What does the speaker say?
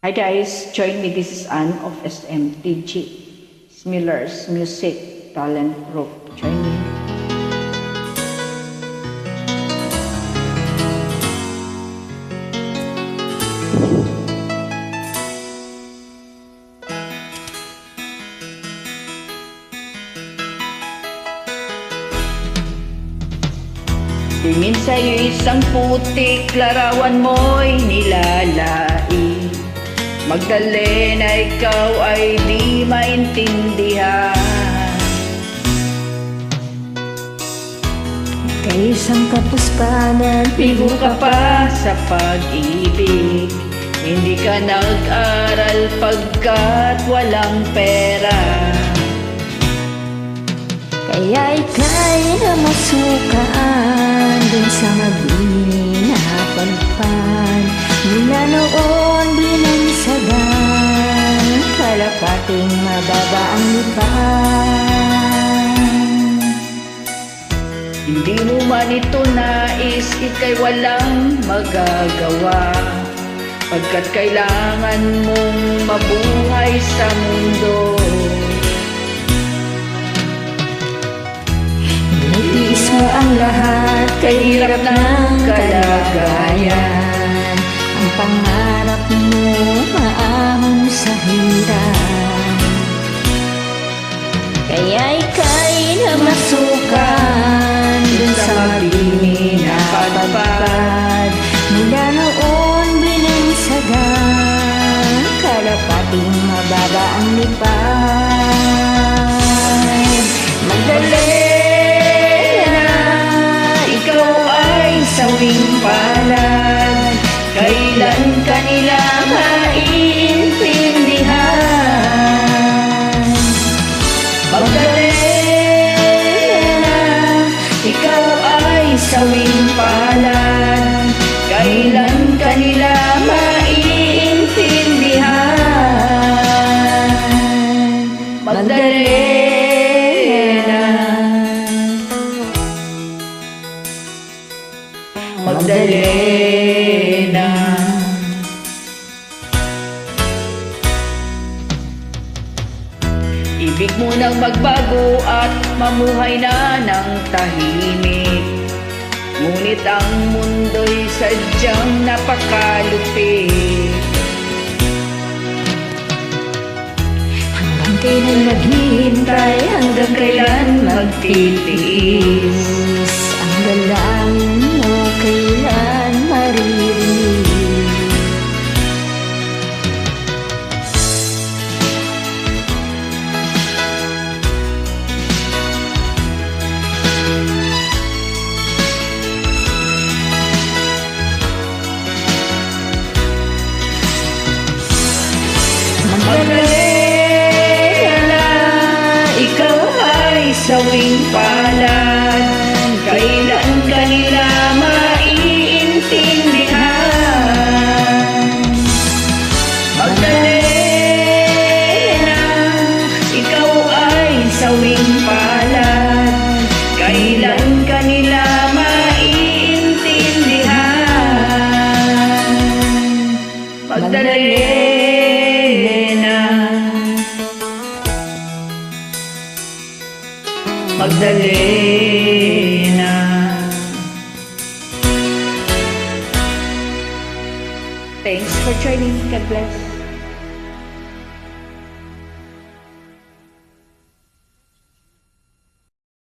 Hi guys, join me. This is Anne of SMTG, Smiller's Music Talent Group. Join me. Tingin sa'yo isang putik, larawan mo'y nilalait. Magdalena, ikaw ay di maintindihan. Kay isang kapuspanan, Bigo ka pa sa pag-ibig. Hindi ka nag-aral pagkat walang pera. kaya ika'y namasukaan dun sa mabini na palpan. Mula noon binansagan, kalapating mababa ang lipan. Hindi mo man ito nais, ika'y walang magagawa. Pagkat kailangan mong mabuhay sa mundo. Natiis mo ang lahat, kay hirap ng kalagayan. Ang pangarap mo maahon sa hirap, kaya ika'y namasukan dun sa mabini na pagpapad. Mula noon binansagan, kalapating mababa ang lipad. Magdalena, ikaw ay sawing palad. Kailan ka nila maiintindihan? Magdalena, ikaw ay sawing palad. Kailan ka nila maiintindihan? Magdalena, Magdalena. Ibig mo nang magbago at mamuhay na ng tahimik. Ngunit ang mundo'y sadyang napakalupit. Hanggang kailan naghihintay, hanggang kailan magtitiis. Ang dalangin mo kailan maririnig. Magdalena, ikaw ay sawing palad. Kailan ka nila maiintindihan? Magdalena, ikaw ay sawing palad. Kailan ka nila maiintindihan? Magdalena, Magdalena. Thanks for joining. God bless.